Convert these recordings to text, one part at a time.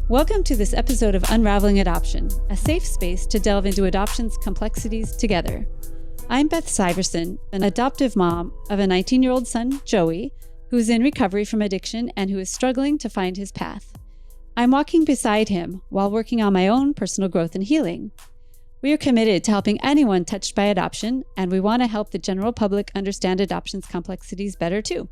Welcome to this episode of Unraveling Adoption, a safe space to delve into adoption's complexities together. I'm Beth Syverson, an adoptive mom of a 19-year-old son, Joey, who's in recovery from addiction and who is struggling to find his path. I'm walking beside him while working on my own personal growth and healing. We are committed to helping anyone touched by adoption, and we want to help the general public understand adoption's complexities better too.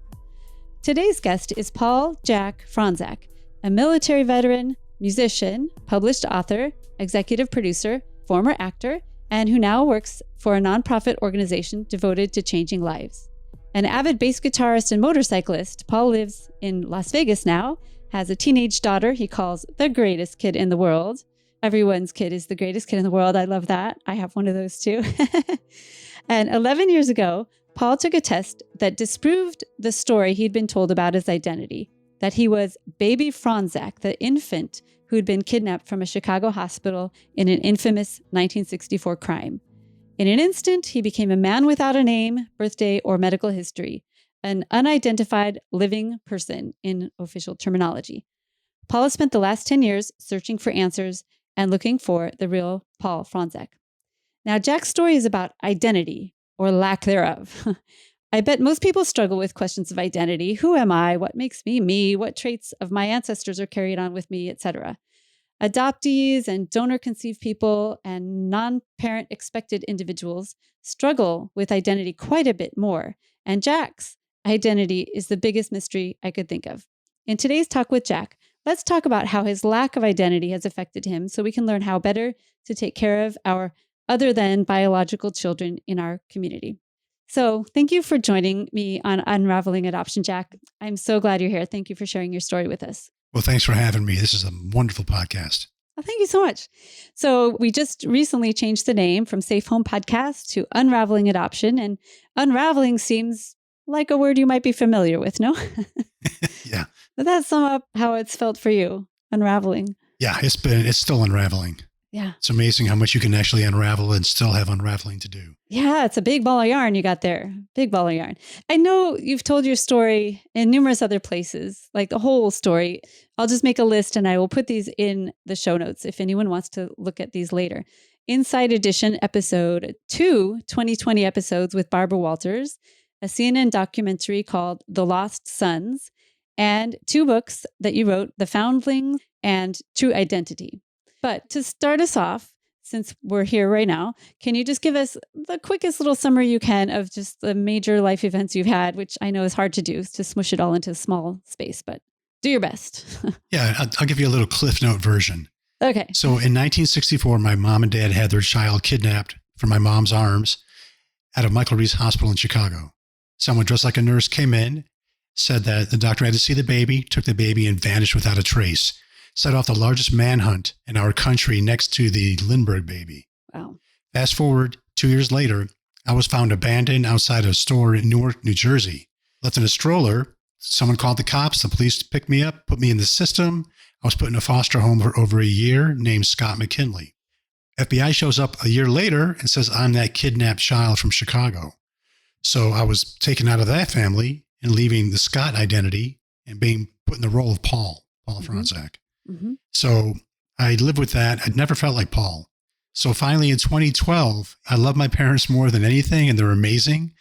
Today's guest is Paul Fronczak, a military veteran, musician, published author, executive producer, former actor, and who now works for a nonprofit organization devoted to changing lives. An avid bass guitarist and motorcyclist, Paul lives in Las Vegas now, has a teenage daughter he calls the greatest kid in the world. Everyone's kid is the greatest kid in the world. I love that. I have one of those too. And 11 years ago, Paul took a test that disproved the story he'd been told about his identity, that he was baby Fronczak, the infant who'd been kidnapped from a Chicago hospital in an infamous 1964 crime. In an instant, he became a man without a name, birthday, or medical history, an unidentified living person in official terminology. Paul has spent the last 10 years searching for answers and looking for the real Paul Fronczak. Now, Jack's story is about identity, or lack thereof. I bet most people struggle with questions of identity. Who am I? What makes me me? What traits of my ancestors are carried on with me, etc. Adoptees and donor-conceived people and non-parent expected individuals struggle with identity quite a bit more. And Jack's identity is the biggest mystery I could think of. In today's Talk with Jack, let's talk about how his lack of identity has affected him so we can learn how better to take care of our other than biological children in our community. So thank you for joining me on Unraveling Adoption, Jack. I'm so glad you're here. Thank you for sharing your story with us. Well, thanks for having me. This is a wonderful podcast. Well, thank you so much. So we just recently changed the name from Safe Home Podcast to Unraveling Adoption. And unraveling seems like a word you might be familiar with, no? Yeah. Does that sum up how it's felt for you, unraveling? Yeah, it's still unraveling. Yeah. It's amazing how much you can actually unravel and still have unraveling to do. Yeah, it's a big ball of yarn you got there. Big ball of yarn. I know you've told your story in numerous other places, like the whole story. I'll just make a list and I will put these in the show notes if anyone wants to look at these later. Inside Edition episode 2, 2020 episodes with Barbara Walters, a CNN documentary called The Lost Sons, and 2 books that you wrote, The Foundling and True Identity. But to start us off, since we're here right now, can you just give us the quickest little summary you can of just the major life events you've had, which I know is hard to do, to smush it all into a small space, but do your best. Yeah, I'll give you a little Cliff Note version. Okay. So in 1964, my mom and dad had their child kidnapped from my mom's arms out of Michael Reese Hospital in Chicago. Someone dressed like a nurse came in, said that the doctor had to see the baby, took the baby, and vanished without a trace. Set off the largest manhunt in our country next to the Lindbergh baby. Wow. Fast forward 2 years later, I was found abandoned outside a store in Newark, New Jersey. Left in a stroller. Someone called the cops. The police picked me up, put me in the system. I was put in a foster home for over a year named Scott McKinley. FBI shows up a year later and says I'm that kidnapped child from Chicago. So I was taken out of that family and leaving the Scott identity and being put in the role of Paul Fronczak. Mm-hmm. So I lived with that. I never felt like Paul. So finally in 2012, I love my parents more than anything and they're amazing.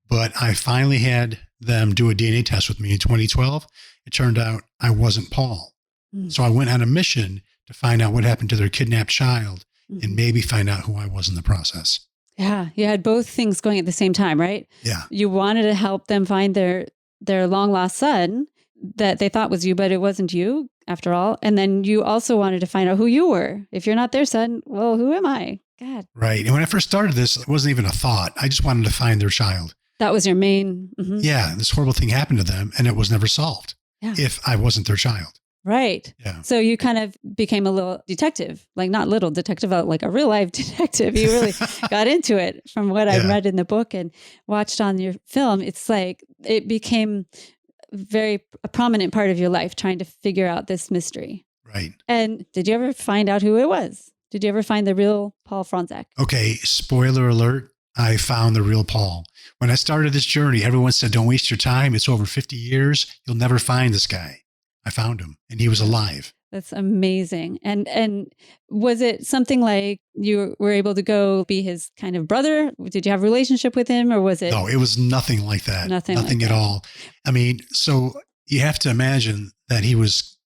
But I finally had them do a DNA test with me in 2012. It turned out I wasn't Paul. Mm-hmm. So I went on a mission to find out what happened to their kidnapped child and maybe find out who I was in the process. Yeah. You had both things going at the same time, right? Yeah. You wanted to help them find their long lost son that they thought was you, but it wasn't you after all. And then you also wanted to find out who you were. If you're not their son, well, who am I? God. Right. And when I first started this, it wasn't even a thought. I just wanted to find their child. That was your main. Mm-hmm. Yeah. This horrible thing happened to them and it was never solved if I wasn't their child. Right. Yeah. So you kind of became a little detective, like not little detective, like a real life detective. You really got into it from what I read in the book and watched on your film. It's like it became a prominent part of your life, trying to figure out this mystery. Right. And did you ever find out who it was? Did you ever find the real Paul Fronczak? Okay. Spoiler alert. I found the real Paul. When I started this journey, everyone said, don't waste your time. It's over 50 years. You'll never find this guy. I found him and he was alive. That's amazing. And was it something like you were able to go be his kind of brother? Did you have a relationship with him, or was it? No, it was nothing like that. Nothing like at that. all. I mean, so you have to imagine that he was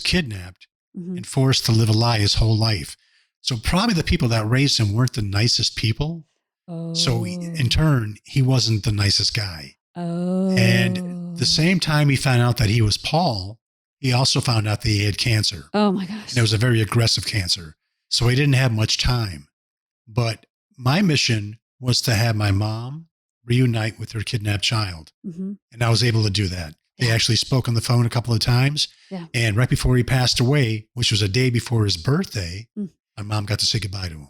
kidnapped and forced to live a lie his whole life. So probably the people that raised him weren't the nicest people. Oh. So in turn, he wasn't the nicest guy. Oh. And the same time he found out that he was Paul, he also found out that he had cancer. Oh my gosh. And it was a very aggressive cancer. So he didn't have much time. But my mission was to have my mom reunite with her kidnapped child. And I was able to do that. They actually spoke on the phone a couple of times. Yeah. And right before he passed away, which was a day before his birthday, my mom got to say goodbye to him.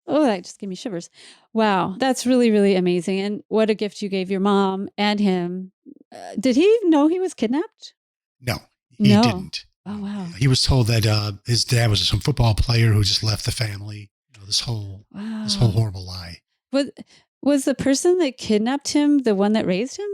Oh, that just gave me shivers. Wow. That's really, really amazing. And what a gift you gave your mom and him. Did he know he was kidnapped? No, he didn't. Oh, wow. He was told that his dad was some football player who just left the family. You know, this whole horrible lie. Was the person that kidnapped him the one that raised him?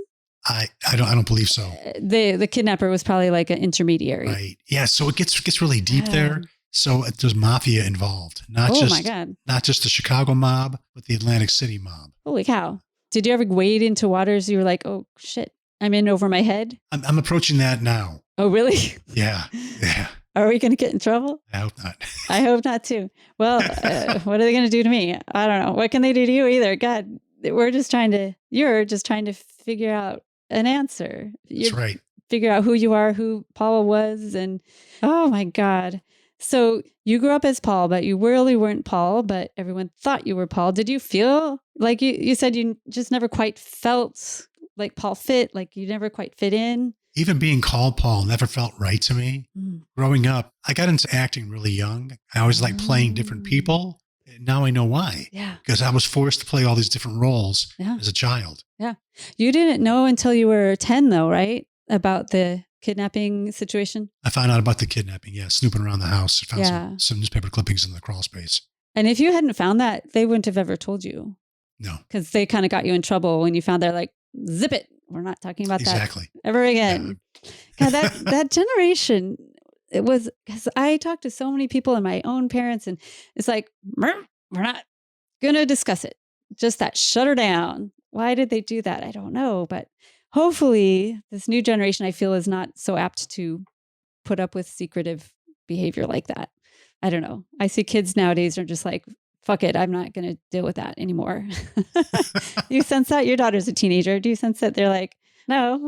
I don't believe so. The kidnapper was probably like an intermediary. Right. Yeah. So it gets really deep there. So there's mafia involved, not just the Chicago mob, but the Atlantic City mob. Holy cow. Did you ever wade into waters you were like, oh shit, I'm in over my head? I'm approaching that now. Oh, really? Yeah. Are we going to get in trouble? I hope not. I hope not too. Well, what are they going to do to me? I don't know. What can they do to you either? God, you're just trying to figure out an answer. That's right. Figure out who you are, who Paul was. And oh my God. So you grew up as Paul, but you really weren't Paul, but everyone thought you were Paul. Did you feel like you said you just never quite felt like Paul fit, like you never quite fit in? Even being called Paul never felt right to me. Growing up, I got into acting really young. I always liked playing different people. Now I know why. Yeah. Because I was forced to play all these different roles as a child. Yeah. You didn't know until you were 10 though, right? About the kidnapping situation? I found out about the kidnapping, snooping around the house. I found some newspaper clippings in the crawl space. And if you hadn't found that, they wouldn't have ever told you. No. Because they kind of got you in trouble when you found they're like, zip it. We're not talking about that ever again. Yeah. God, that generation, it was, because I talked to so many people and my own parents, and it's like, we're not going to discuss it. Just that, shut her down. Why did they do that? I don't know. But hopefully this new generation, I feel, is not so apt to put up with secretive behavior like that. I don't know. I see kids nowadays are just like, fuck it, I'm not going to deal with that anymore. You sense that? Your daughter's a teenager. Do you sense that they're like, no,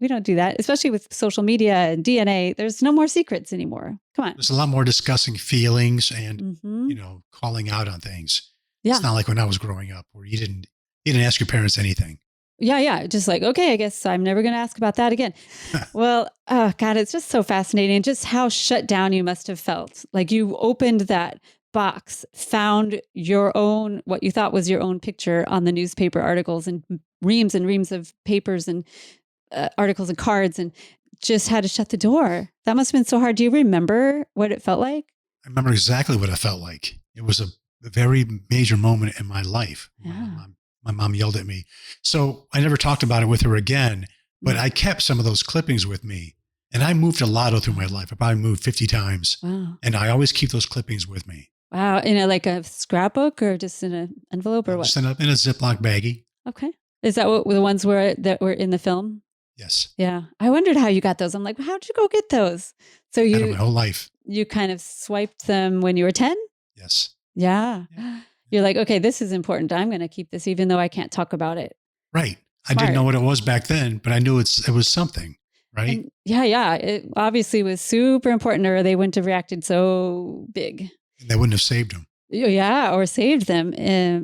we don't do that, especially with social media and DNA. There's no more secrets anymore. Come on. There's a lot more discussing feelings and, calling out on things. Yeah. It's not like when I was growing up where you didn't ask your parents anything. Yeah. Just like, okay, I guess I'm never going to ask about that again. Well, oh God, it's just so fascinating. Just how shut down you must have felt. Like you opened that box, found your own, what you thought was your own picture on the newspaper articles and reams of papers and articles and cards, and just had to shut the door. That must have been so hard. Do you remember what it felt like? I remember exactly what it felt like. It was a very major moment in my life. Yeah. My mom yelled at me. So I never talked about it with her again, but I kept some of those clippings with me. And I moved a lot through my life. I probably moved 50 times. Wow. And I always keep those clippings with me. Wow. In a scrapbook or just in an envelope or what? Just in a Ziploc baggie. Okay. Is that what the ones that were in the film? Yes. Yeah. I wondered how you got those. I'm like, well, how'd you go get those? So I had my whole life. You kind of swiped them when you were 10? Yes. Yeah. You're like, okay, this is important. I'm going to keep this even though I can't talk about it. Right. Smart. I didn't know what it was back then, but I knew it was something, right? And yeah. It obviously was super important or they wouldn't have reacted so big. And they wouldn't have saved them. Yeah, or saved them.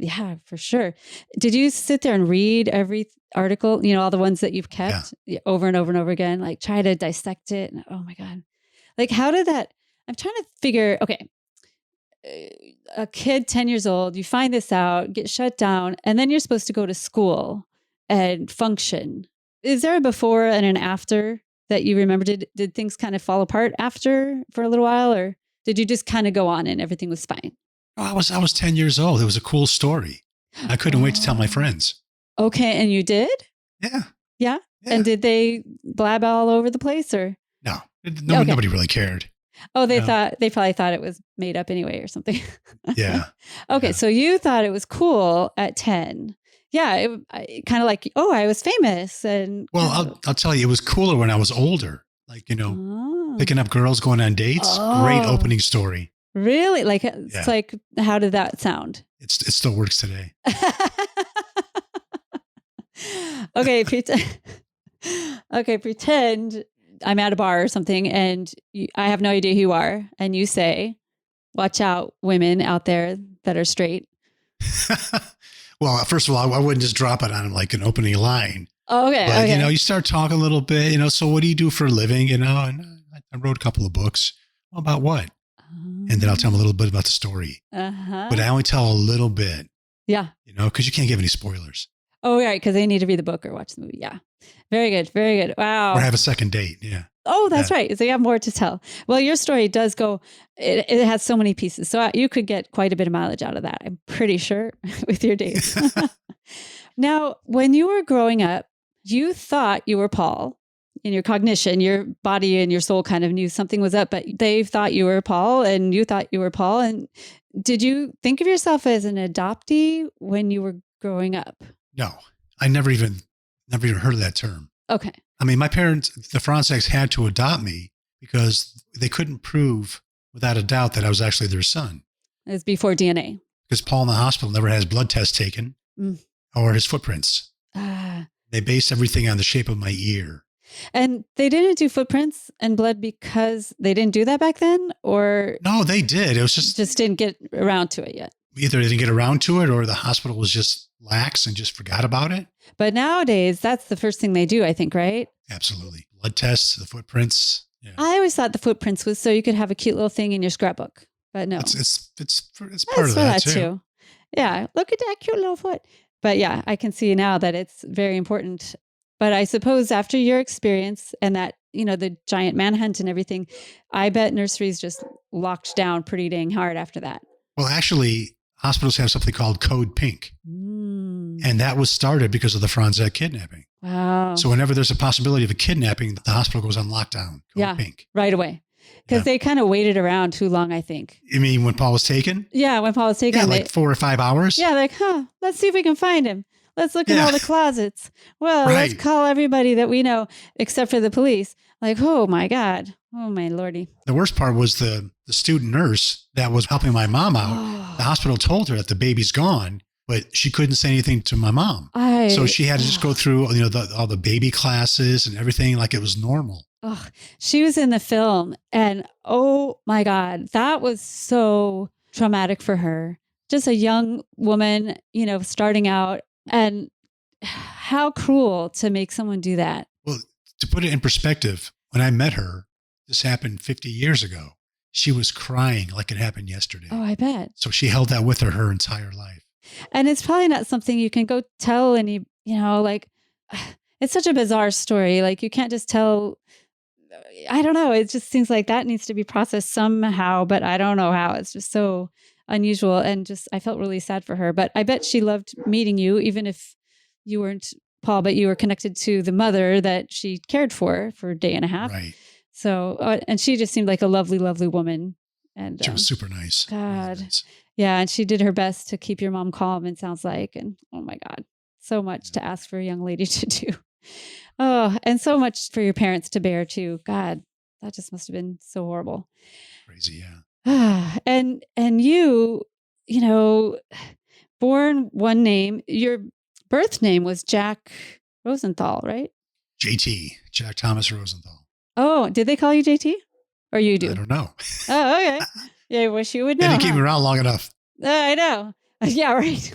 Yeah, for sure. Did you sit there and read every article, all the ones that you've kept over and over and over again, like try to dissect it? And, oh my God. Like how did that, I'm trying to figure, okay, a kid, 10 years old, you find this out, get shut down, and then you're supposed to go to school and function. Is there a before and an after that you remember? Did things kind of fall apart after for a little while, or did you just kind of go on and everything was fine? Oh, I was 10 years old. It was a cool story. I couldn't wait to tell my friends. Okay. And you did? Yeah. Yeah? And did they blab all over the place or? No. Nobody really cared. Oh, they probably thought it was made up anyway or something. Yeah. Okay. Yeah. So you thought it was cool at 10. Yeah. Kind of like, oh, I was famous. And Well, I'll tell you, it was cooler when I was older. Like, picking up girls, going on dates. Great opening story. Really? Like, it's like, how did that sound? It still works today. Okay. Pretend I'm at a bar or something and I have no idea who you are. And you say, watch out, women out there that are straight. Well, first of all, I wouldn't just drop it on them like an opening line. Oh, okay. But, okay. you start talking a little bit, so what do you do for a living? And I wrote a couple of books. Well, about what? And then I'll tell them a little bit about the story. But I only tell a little bit. Yeah. Because you can't give any spoilers. Oh, right. Because they need to read the book or watch the movie. Yeah. Very good. Very good. Wow. Or have a second date. Yeah. Oh, that's right. So you have more to tell. Well, your story does go, it has so many pieces. So you could get quite a bit of mileage out of that. I'm pretty sure with your dates. Now, when you were growing up, you thought you were Paul. In your cognition, your body and your soul kind of knew something was up, but they thought you were Paul and you thought you were Paul. And did you think of yourself as an adoptee when you were growing up? No, I never even heard of that term. Okay. I mean, my parents, the Fronczaks, had to adopt me because they couldn't prove without a doubt that I was actually their son. It was before DNA. Because Paul in the hospital never had his blood test taken or his footprints. They based everything on the shape of my ear. And they didn't do footprints and blood because they didn't do that back then? Or no, they did. It was just didn't get around to it yet. Either they didn't get around to it or the hospital was just lax and just forgot about it. But nowadays, that's the first thing they do, I think, right? Absolutely. Blood tests, the footprints. Yeah. I always thought the footprints was so you could have a cute little thing in your scrapbook, but no. It's part of that too. Yeah. Look at that cute little foot. But yeah, I can see now that it's very important. But I suppose after your experience and that, the giant manhunt and everything, I bet nurseries just locked down pretty dang hard after that. Well, actually, hospitals have something called Code Pink. And that was started because of the Fronczak kidnapping. Wow. So whenever there's a possibility of a kidnapping, the hospital goes on lockdown. Code Pink. Right away. Because they kind of waited around too long, I think. You mean when Paul was taken? Yeah, when Paul was taken. Yeah, like 4 or 5 hours? Yeah, like, let's see if we can find him. Let's look in all the closets. Well, let's call everybody that we know except for the police. Like, oh my God. Oh my Lordy. The worst part was the student nurse that was helping my mom out. The hospital told her that the baby's gone, but she couldn't say anything to my mom. So she had to just go through, all the baby classes and everything like it was normal. Oh, she was in the film and oh my God, that was so traumatic for her. Just a young woman, starting out. And how cruel to make someone do that. Well, to put it in perspective, when I met her, this happened 50 years ago. She was crying like it happened yesterday. Oh, I bet. So she held that with her entire life. And it's probably not something you can go tell any, it's such a bizarre story. Like you can't just tell, I don't know. It just seems like that needs to be processed somehow, but I don't know how. It's just so unusual. And I felt really sad for her, but I bet she loved meeting you, even if you weren't Paul, but you were connected to the mother that she cared for a day and a half. Right. So, and she just seemed like a lovely, lovely woman. And she was super nice. God. Really nice. Yeah. And she did her best to keep your mom calm, it sounds like. And oh my God, so much to ask for a young lady to do. Oh, and so much for your parents to bear too. God, that just must have been so horrible. Crazy. Yeah. And you, born one name, your birth name was Jack Rosenthal, right? JT, Jack Thomas Rosenthal. Oh, did they call you JT? Or you do? I don't know. Oh, okay. Yeah, I wish you would know. They didn't keep me around long enough. I know. Yeah, right.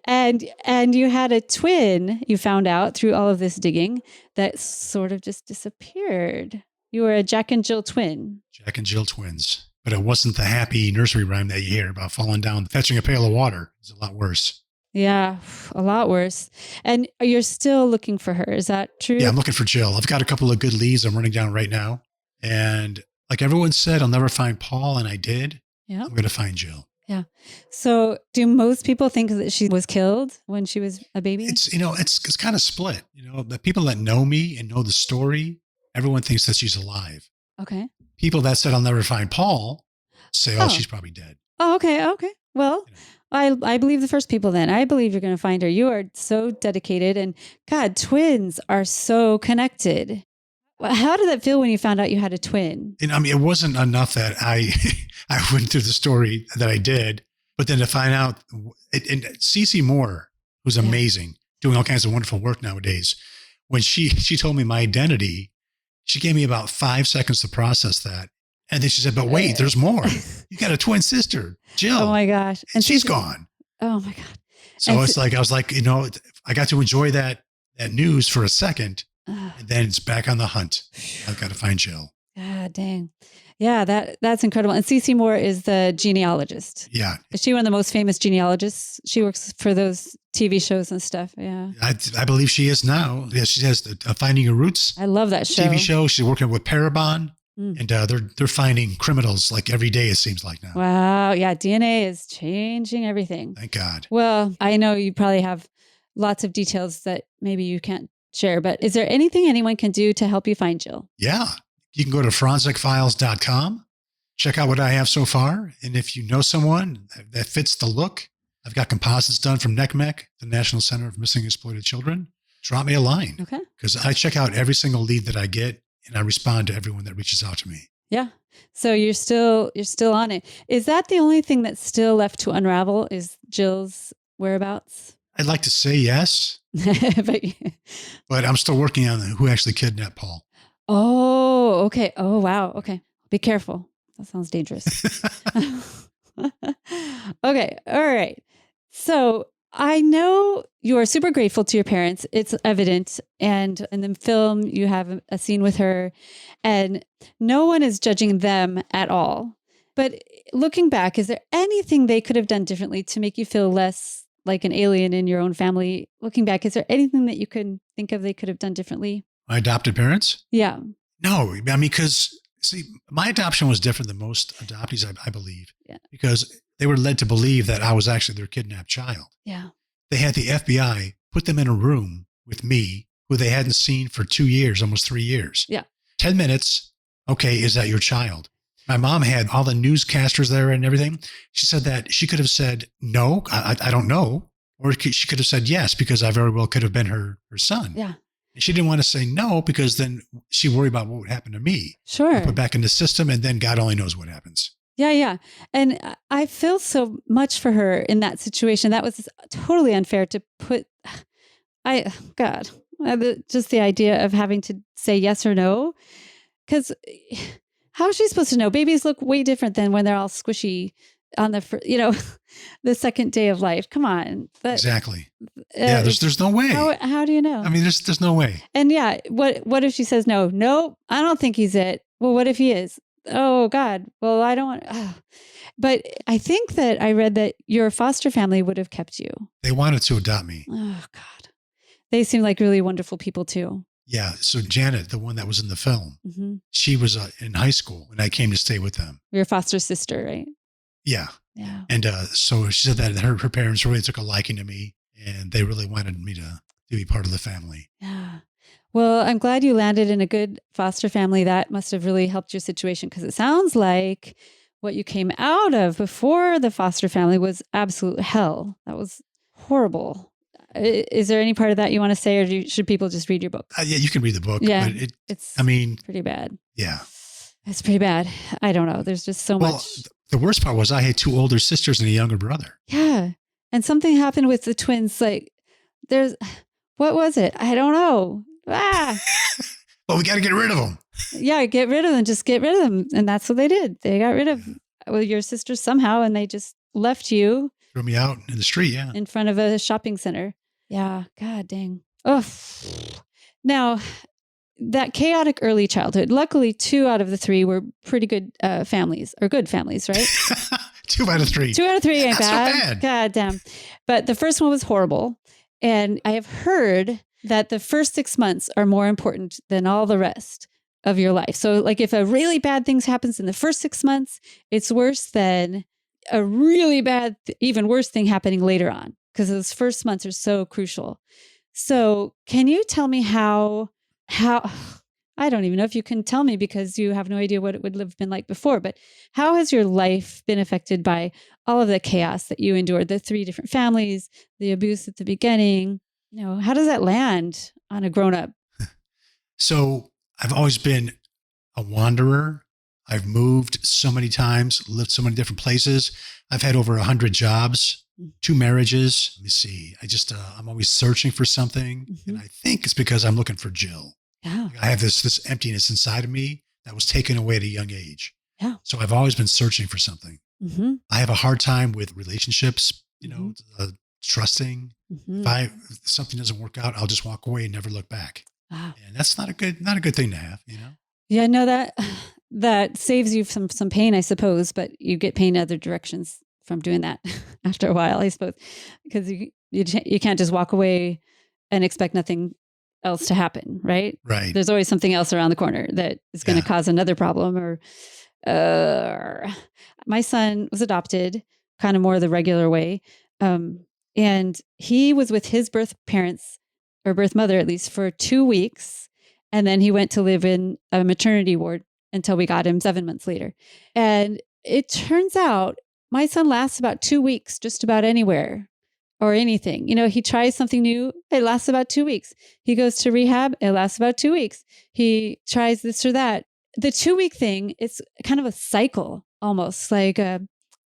and you had a twin, you found out through all of this digging, that sort of just disappeared. You were a Jack and Jill twin. Jack and Jill twins. But it wasn't the happy nursery rhyme that you hear about falling down, fetching a pail of water. It's a lot worse. Yeah, a lot worse. And you're still looking for her. Is that true? Yeah, I'm looking for Jill. I've got a couple of good leads I'm running down right now. And like everyone said, I'll never find Paul. And I did. Yeah. I'm going to find Jill. Yeah. So do most people think that she was killed when she was a baby? It's kind of split. The people that know me and know the story, everyone thinks that she's alive. Okay. people that said I'll never find Paul say, Oh. she's probably dead. Oh, okay. Okay. Well, I believe the first people then. I believe you're going to find her. You are so dedicated. And God, twins are so connected. Well, how did that feel when you found out you had a twin? And I mean, it wasn't enough that I went through the story that I did, but then to find out, and Cece Moore, who's amazing, doing all kinds of wonderful work nowadays, when she told me my identity, she gave me about 5 seconds to process that. And then she said, but wait, there's more. You got a twin sister, Jill. Oh my gosh. And she's gone. Oh my God. So I was like, I got to enjoy that news for a second, and then it's back on the hunt. I've got to find Jill. God dang. Yeah, that's incredible. And Cece Moore is the genealogist. Yeah. Is she one of the most famous genealogists? She works for those TV shows and stuff. Yeah. I believe she is now. Yeah, she has the Finding Your Roots. I love that show. TV show. She's working with Parabon. And they're finding criminals like every day, it seems like now. Wow. Yeah. DNA is changing everything. Thank God. Well, I know you probably have lots of details that maybe you can't share, but is there anything anyone can do to help you find Jill? Yeah. You can go to FronczakFiles.com, check out what I have so far. And if you know someone that fits the look, I've got composites done from NCMEC, the National Center of Missing and Exploited Children. Drop me a line. Okay. Because I check out every single lead that I get, and I respond to everyone that reaches out to me. Yeah. So you're still on it. Is that the only thing that's still left to unravel is Jill's whereabouts? I'd like to say yes, but I'm still working on who actually kidnapped Paul. Oh, okay. Oh, wow. Okay. Be careful. That sounds dangerous. Okay. All right. So I know you are super grateful to your parents. It's evident. And in the film, you have a scene with her, and no one is judging them at all. But looking back, is there anything they could have done differently to make you feel less like an alien in your own family? Looking back, is there anything that you can think of they could have done differently? My adopted parents? Yeah. No, I mean, because see, my adoption was different than most adoptees, I believe, because they were led to believe that I was actually their kidnapped child. Yeah. They had the FBI put them in a room with me, who they hadn't seen for 2 years, almost 3 years. Yeah. 10 minutes. Okay. Is that your child? My mom had all the newscasters there and everything. She said that she could have said, no, I don't know. Or she could have said yes, because I very well could have been her son. Yeah. And she didn't want to say no, because then she worried about what would happen to me. Sure. Put back in the system, and then God only knows what happens. Yeah, yeah. And I feel so much for her in that situation. That was totally unfair to put, just the idea of having to say yes or no. Because how is she supposed to know? Babies look way different than when they're all squishy on the, the second day of life. Come on. Exactly. Yeah, there's no way. How do you know? I mean, there's no way. And yeah, what if she says no? Nope, I don't think he's it. Well, what if he is? Oh God. Well, I don't want. But I think that I read that your foster family would have kept you. They wanted to adopt me. Oh God. They seem like really wonderful people too. Yeah. So Janet, the one that was in the film, she was in high school when I came to stay with them. Your foster sister, right? Yeah. Yeah. And so she said that her parents really took a liking to me, and they really wanted me to be part of the family. Yeah. Well, I'm glad you landed in a good foster family. That must have really helped your situation, because it sounds like what you came out of before the foster family was absolute hell. That was horrible. Is there any part of that you want to say, or should people just read your book? Yeah, you can read the book. Yeah, but it's pretty bad. Yeah. It's pretty bad. I don't know. There's just so much. The worst part was I had 2 older sisters and a younger brother. Yeah. And something happened with the twins. Like what was it? I don't know. Well, we got to get rid of them. Yeah, get rid of them. Just get rid of them. And that's what they did. They got rid of your sisters somehow, and they just left you. Threw me out in the street, yeah. In front of a shopping center. Yeah, God dang. Oh. Now, that chaotic early childhood, luckily 2 out of the 3 were pretty good families, or good families, right? 2 out of 3. 2 out of 3 ain't That's bad. so bad. God damn. But the first one was horrible. And I have heard that the first 6 months are more important than all the rest of your life. So like if a really bad thing happens in the first 6 months, it's worse than a really bad, even worse thing happening later on, because those first months are so crucial. So can you tell me how I don't even know if you can tell me because you have no idea what it would have been like before, but how has your life been affected by all of the chaos that you endured, the 3 different families, the abuse at the beginning? How does that land on a grown-up? So I've always been a wanderer. I've moved so many times, lived so many different places. I've had over 100 jobs, 2 marriages. Let me see. I'm always searching for something. And I think it's because I'm looking for Jill. Yeah. I have this emptiness inside of me that was taken away at a young age. Yeah. So I've always been searching for something. I have a hard time with relationships, trusting. If something doesn't work out, I'll just walk away and never look back. Wow. And that's not a good thing to have, Yeah, no, that saves you from some pain, I suppose, but you get pain other directions from doing that after a while, I suppose, because you can't just walk away and expect nothing else to happen, right? Right. There's always something else around the corner that is going to cause another problem. Or my son was adopted kind of more the regular way. And he was with his birth parents, or birth mother at least, for 2 weeks. And then he went to live in a maternity ward until we got him 7 months later. And it turns out my son lasts about 2 weeks, just about anywhere or anything. He tries something new. It lasts about 2 weeks. He goes to rehab. It lasts about 2 weeks. He tries this or that. The 2-week thing, it's kind of a cycle, almost like a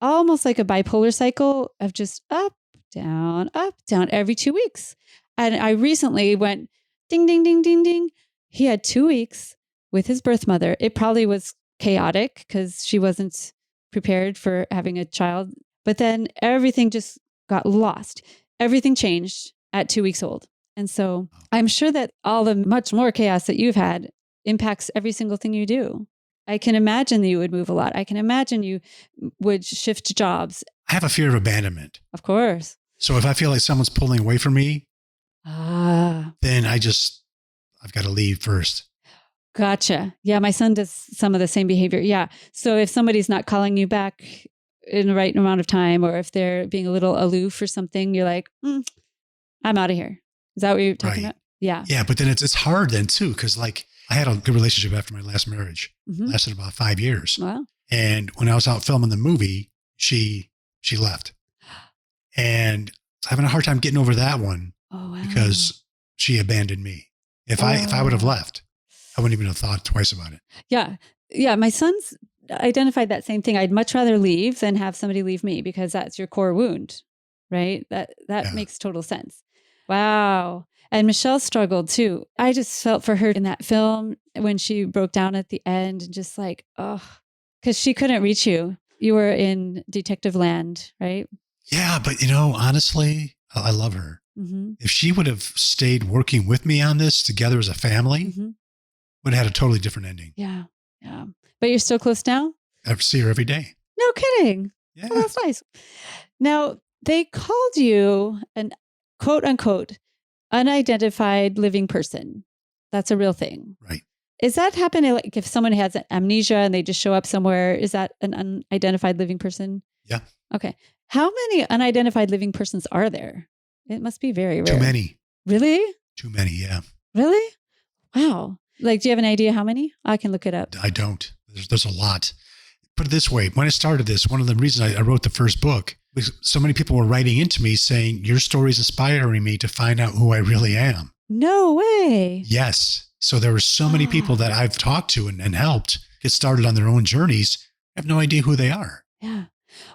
bipolar cycle of just up, down, every 2 weeks. And I recently went ding, ding, ding, ding, ding. He had 2 weeks with his birth mother. It probably was chaotic because she wasn't prepared for having a child. But then everything just got lost. Everything changed at 2 weeks old. And so I'm sure that all the much more chaos that you've had impacts every single thing you do. I can imagine that you would move a lot. I can imagine you would shift jobs. I have a fear of abandonment. Of course. So if I feel like someone's pulling away from me, then I've got to leave first. Gotcha. Yeah, my son does some of the same behavior. Yeah. So if somebody's not calling you back in the right amount of time, or if they're being a little aloof or something, you're like, I'm out of here. Is that what you're talking about? Yeah. Yeah. But then it's hard then too, because like I had a good relationship after my last marriage. Lasted about 5 years. Wow. And when I was out filming the movie, she left. And I was having a hard time getting over that one. Oh, wow. Because she abandoned me. If I would have left, I wouldn't even have thought twice about it. Yeah. Yeah. My son's identified that same thing. I'd much rather leave than have somebody leave me, because that's your core wound, right? That makes total sense. Wow. And Michelle struggled too. I just felt for her in that film when she broke down at the end, and just like, because she couldn't reach you. You were in detective land, right? Yeah. But honestly, I love her. If she would have stayed working with me on this together as a family, would have had a totally different ending. Yeah. Yeah. But you're still close now? I see her every day. No kidding. Yeah. Oh, that's nice. Now, they called you an quote unquote unidentified living person. That's a real thing. Right. Is that happening? Like if someone has amnesia and they just show up somewhere, is that an unidentified living person? Yeah. Okay. How many unidentified living persons are there? It must be very rare. Too many. Really? Too many. Yeah. Really? Wow. Like, do you have an idea how many? I can look it up. I don't. There's a lot. Put it this way. When I started this, one of the reasons I wrote the first book was so many people were writing into me saying, your story is inspiring me to find out who I really am. No way. Yes. So there were so many people that I've talked to and helped get started on their own journeys. I have no idea who they are. Yeah.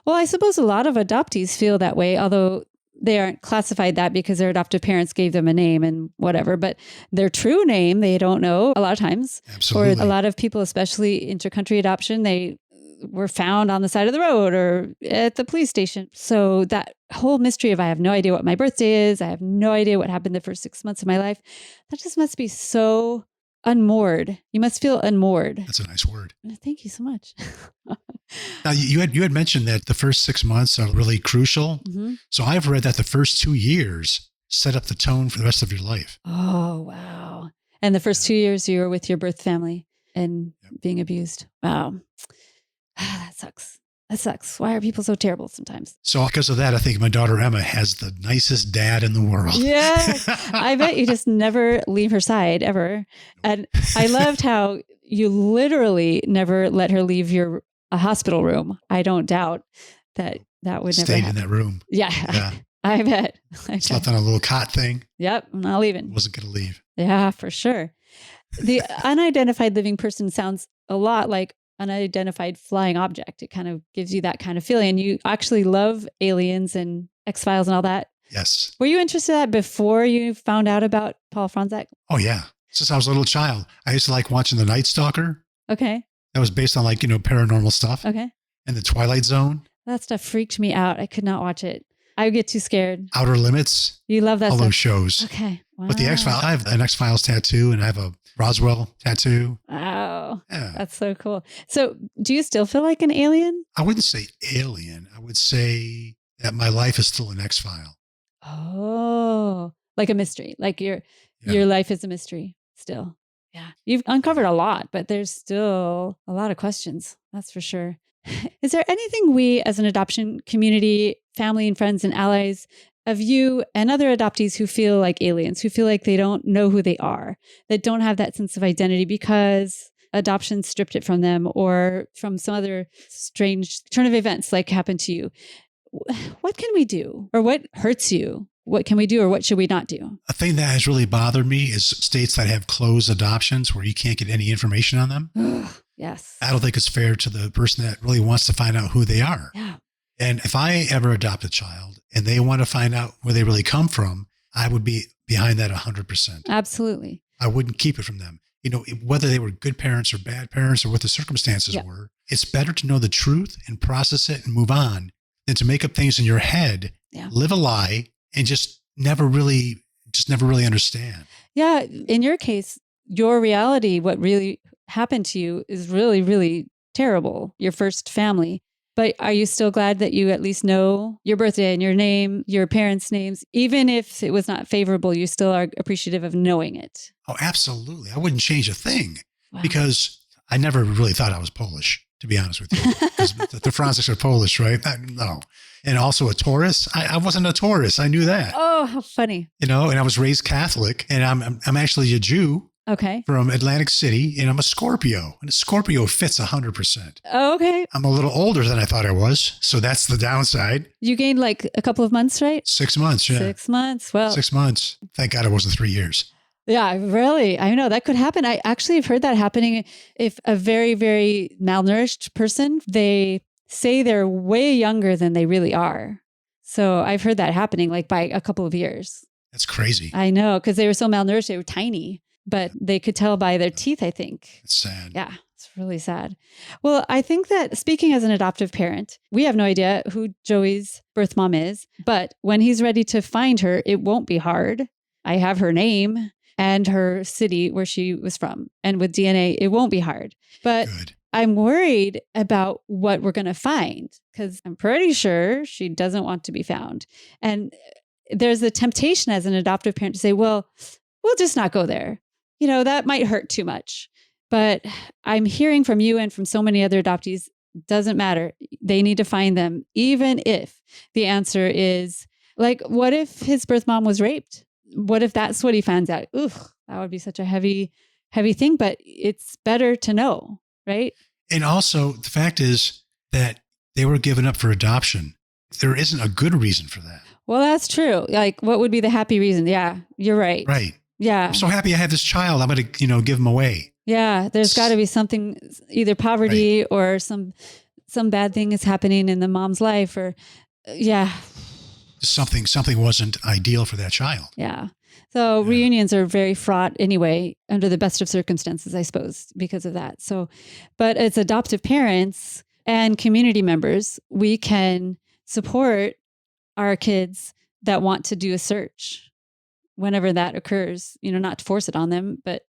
Well, I suppose a lot of adoptees feel that way, although they aren't classified that because their adoptive parents gave them a name and whatever, but their true name, they don't know a lot of times. Absolutely. Or a lot of people, especially intercountry adoption, they were found on the side of the road or at the police station. So that whole mystery of I have no idea what my birthday is, I have no idea what happened the first 6 months of my life, that just must be so unmoored. You must feel unmoored. That's a nice word. Thank you so much. Now, you had mentioned that the first 6 months are really crucial. So I've read that the first 2 years set up the tone for the rest of your life. Oh, wow. And the first 2 years you were with your birth family and being abused. Wow. That sucks. That sucks. Why are people so terrible sometimes? So because of that, I think my daughter Emma has the nicest dad in the world. Yeah. I bet you just never leave her side ever. And I loved how you literally never let her leave a hospital room. I don't doubt that would never Stayed happen. in that room. Yeah. I bet. Slept on a little cot thing. Yep. I'm not leaving. Wasn't going to leave. Yeah, for sure. The unidentified living person sounds a lot like unidentified flying object. It kind of gives you that kind of feeling. And you actually love Aliens and X-Files and all that. Yes. Were you interested in that before you found out about Paul Fronczak? Oh, yeah. Since I was a little child, I used to like watching The Night Stalker. Okay. That was based on paranormal stuff. Okay. And The Twilight Zone. That stuff freaked me out. I could not watch it. I would get too scared. Outer Limits. You love that all stuff. those shows. Okay. Wow. But the X-Files, I have an X-Files tattoo and I have a Roswell tattoo. Wow. Yeah. That's so cool. So do you still feel like an alien? I wouldn't say alien. I would say that my life is still an X-File. Oh, like a mystery. Like your life is a mystery still. Yeah. You've uncovered a lot, but there's still a lot of questions. That's for sure. Is there anything we as an adoption community, family and friends and allies of you and other adoptees who feel like aliens, who feel like they don't know who they are, that don't have that sense of identity because adoption stripped it from them or from some other strange turn of events like happened to you? What can we do? Or what hurts you? What can we do or what should we not do? A thing that has really bothered me is states that have closed adoptions where you can't get any information on them. Yes. I don't think it's fair to the person that really wants to find out who they are. Yeah. And if I ever adopt a child and they want to find out where they really come from, I would be behind that 100%. Absolutely. I wouldn't keep it from them. Whether they were good parents or bad parents or what the circumstances were, it's better to know the truth and process it and move on than to make up things in your head, live a lie, and just never really understand. Yeah. In your case, your reality, what really happened to you is really, really terrible. Your first family. But are you still glad that you at least know your birthday and your name, your parents' names? Even if it was not favorable, you still are appreciative of knowing it. Oh, absolutely. I wouldn't change a thing because I never really thought I was Polish, to be honest with you. Because the Fronczaks are Polish, right? No. And also a Taurus. I wasn't a Taurus. I knew that. Oh, how funny. And I was raised Catholic and I'm actually a Jew. Okay. From Atlantic City, and I'm a Scorpio. And a Scorpio fits 100%. Oh, okay. I'm a little older than I thought I was, so that's the downside. You gained like a couple of months, right? 6 months, yeah. 6 months. Well, 6 months. Thank God it wasn't 3 years. Yeah, really. I know that could happen. I actually have heard that happening if a very, very malnourished person, they say they're way younger than they really are. So I've heard that happening like by a couple of years. That's crazy. I know, because they were so malnourished, they were tiny. But they could tell by their teeth, I think. It's sad. Yeah, it's really sad. Well, I think that speaking as an adoptive parent, we have no idea who Joey's birth mom is. But when he's ready to find her, it won't be hard. I have her name and her city where she was from. And with DNA, it won't be hard. But Good. I'm worried about what we're going to find because I'm pretty sure she doesn't want to be found. And there's a temptation as an adoptive parent to say, well, we'll just not go there. That might hurt too much. But I'm hearing from you and from so many other adoptees, doesn't matter. They need to find them, even if the answer is like, what if his birth mom was raped? What if that's what he finds out? Ooh, that would be such a heavy, heavy thing, but it's better to know, right? And also the fact is that they were given up for adoption. There isn't a good reason for that. Well, that's true. Like, what would be the happy reason? Yeah, you're right. Right. Yeah. I'm so happy I have this child. I'm going to, give him away. Yeah. There's got to be something, either poverty or some bad thing is happening in the mom's life or Something wasn't ideal for that child. Yeah. So reunions are very fraught anyway, under the best of circumstances, I suppose, because of that. So, but as adoptive parents and community members, we can support our kids that want to do a search. Whenever that occurs, not to force it on them, but,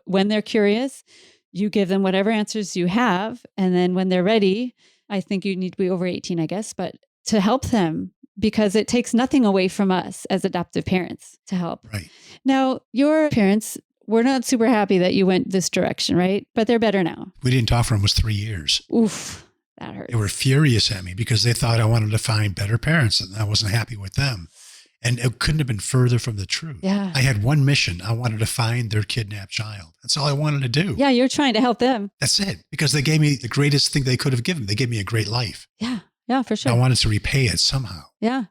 when they're curious, you give them whatever answers you have. And then when they're ready, I think you need to be over 18, I guess, but to help them because it takes nothing away from us as adoptive parents to help. Right. Now, your parents were not super happy that you went this direction, right? But they're better now. We didn't talk for almost 3 years. Oof. That hurts. They were furious at me because they thought I wanted to find better parents and I wasn't happy with them. And it couldn't have been further from the truth. Yeah. I had one mission. I wanted to find their kidnapped child. That's all I wanted to do. Yeah, you're trying to help them. That's it. Because they gave me the greatest thing they could have given. They gave me a great life. Yeah. Yeah, for sure. I wanted to repay it somehow. Yeah.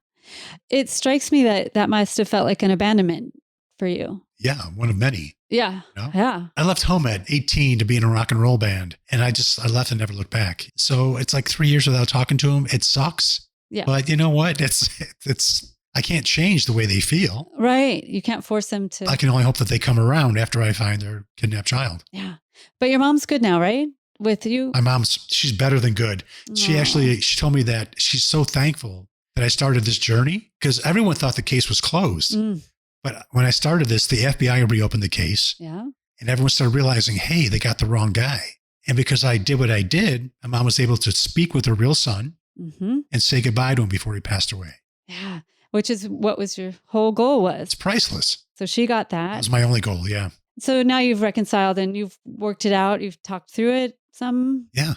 It strikes me that must have felt like an abandonment for you. Yeah, one of many. Yeah. You know? Yeah. I left home at 18 to be in a rock and roll band. And I left and never looked back. So it's like 3 years without talking to them. It sucks. Yeah. But you know what? I can't change the way they feel. Right. You can't force them to. I can only hope that they come around after I find their kidnapped child. Yeah. But your mom's good now, right? With you? My mom's, she's better than good. She told me that she's so thankful that I started this journey because everyone thought the case was closed. But when I started this, the FBI reopened the case. Yeah. And everyone started realizing, hey, they got the wrong guy. And because I did what I did, my mom was able to speak with her real son and say goodbye to him before he passed away. Yeah. Which is what was your whole goal was. It's priceless. So she got that. That was my only goal. Yeah. So now you've reconciled and you've worked it out. You've talked through it some. Yeah.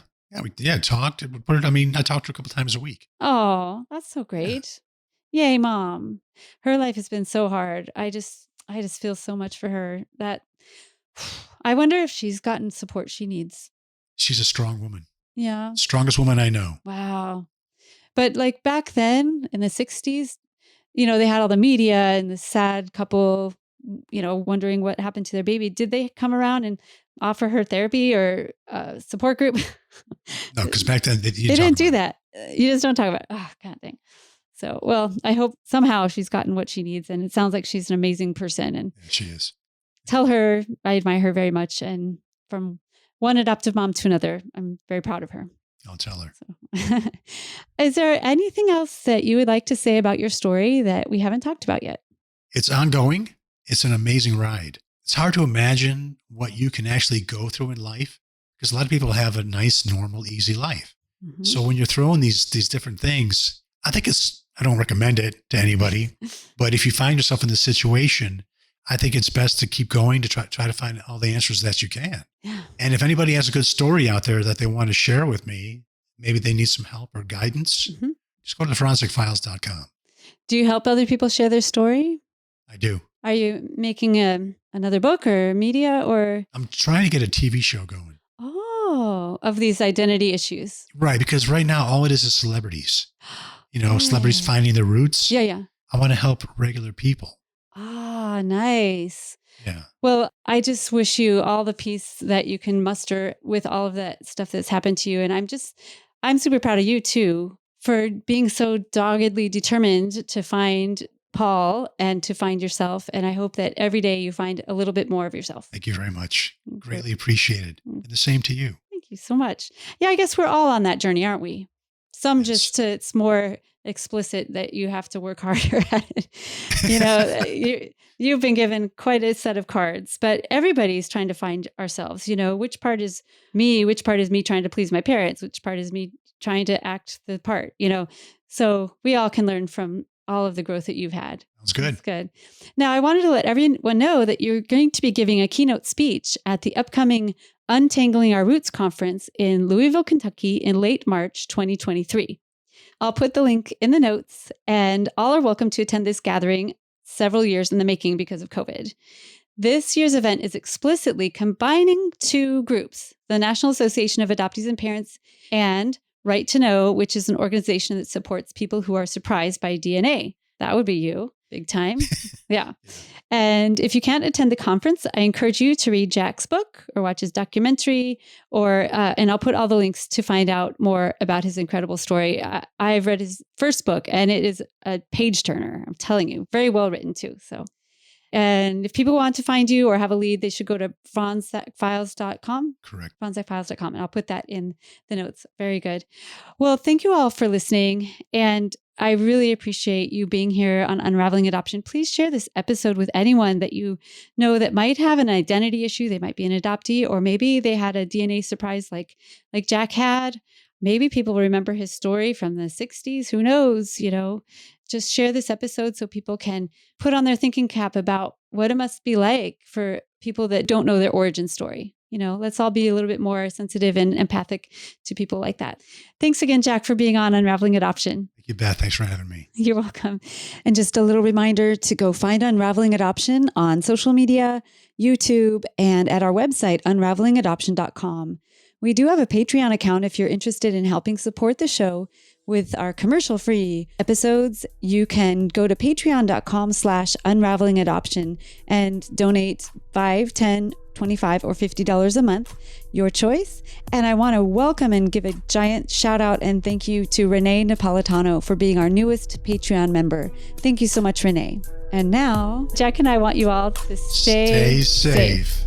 Yeah. Talked. I talked to her a couple times a week. Oh, that's so great. Yeah. Yay, Mom. Her life has been so hard. I just feel so much for her that I wonder if she's gotten support she needs. She's a strong woman. Yeah. Strongest woman I know. Wow. But like back then in the 60s, they had all the media and the sad couple, wondering what happened to their baby. Did they come around and offer her therapy or support group? No, because back then they didn't do that. You just don't talk about it. Oh, God dang. So, well, I hope somehow she's gotten what she needs. And it sounds like she's an amazing person. And yeah, she is. Tell her I admire her very much. And from one adoptive mom to another, I'm very proud of her. I'll tell her. So. Is there anything else that you would like to say about your story that we haven't talked about yet? It's ongoing. It's an amazing ride. It's hard to imagine what you can actually go through in life because a lot of people have a nice, normal, easy life. Mm-hmm. So when you're throwing these different things, I don't recommend it to anybody, but if you find yourself in this situation, I think it's best to keep going to try to find all the answers that you can. Yeah. And if anybody has a good story out there that they want to share with me, maybe they need some help or guidance, just go to forensicfiles.com. Do you help other people share their story? I do. Are you making another book or media or? I'm trying to get a TV show going. Oh, of these identity issues. Right. Because right now, all it is celebrities, celebrities finding their roots. Yeah. Yeah. I want to help regular people. Ah, nice. Yeah. Well, I just wish you all the peace that you can muster with all of that stuff that's happened to you. And I'm super proud of you too, for being so doggedly determined to find Paul and to find yourself. And I hope that every day you find a little bit more of yourself. Thank you very much. Greatly appreciated. And the same to you. Thank you so much. Yeah, I guess we're all on that journey, aren't we? Some just it's more explicit that you have to work harder at it. You've been given quite a set of cards, but everybody's trying to find ourselves. Which part is me? Which part is me trying to please my parents? Which part is me trying to act the part? So we all can learn from all of the growth that you've had. Sounds good. That's good. Now, I wanted to let everyone know that you're going to be giving a keynote speech at the upcoming Untangling Our Roots conference in Louisville, Kentucky in late March 2023. I'll put the link in the notes, and all are welcome to attend this gathering several years in the making because of COVID. This year's event is explicitly combining two groups, the National Association of Adoptees and Parents and Right to Know, which is an organization that supports people who are surprised by DNA. That would be you, big time. Yeah. And if you can't attend the conference, I encourage you to read Jack's book or watch his documentary, and I'll put all the links to find out more about his incredible story. I've read his first book, and it is a page turner. I'm telling you, very well written too. And if people want to find you or have a lead, they should go to fronczakfiles.com. Correct. Fronczakfiles.com. And I'll put that in the notes. Very good. Well, thank you all for listening. And I really appreciate you being here on Unraveling Adoption. Please share this episode with anyone that you know that might have an identity issue. They might be an adoptee, or maybe they had a DNA surprise like Jack had. Maybe people remember his story from the 60s. Who knows, Just share this episode so people can put on their thinking cap about what it must be like for people that don't know their origin story. let's all be a little bit more sensitive and empathic to people like that. Thanks again, Jack, for being on Unraveling Adoption. Thank you, Beth. Thanks for having me. You're welcome. And just a little reminder to go find Unraveling Adoption on social media, YouTube, and at our website, unravelingadoption.com. We do have a Patreon account if you're interested in helping support the show with our commercial-free episodes. You can go to patreon.com/unravelingadoption and donate $5, $10, $25, or $50 a month, your choice. And I want to welcome and give a giant shout out and thank you to Renee Napolitano for being our newest Patreon member. Thank you so much, Renee. And now, Jack and I want you all to stay safe.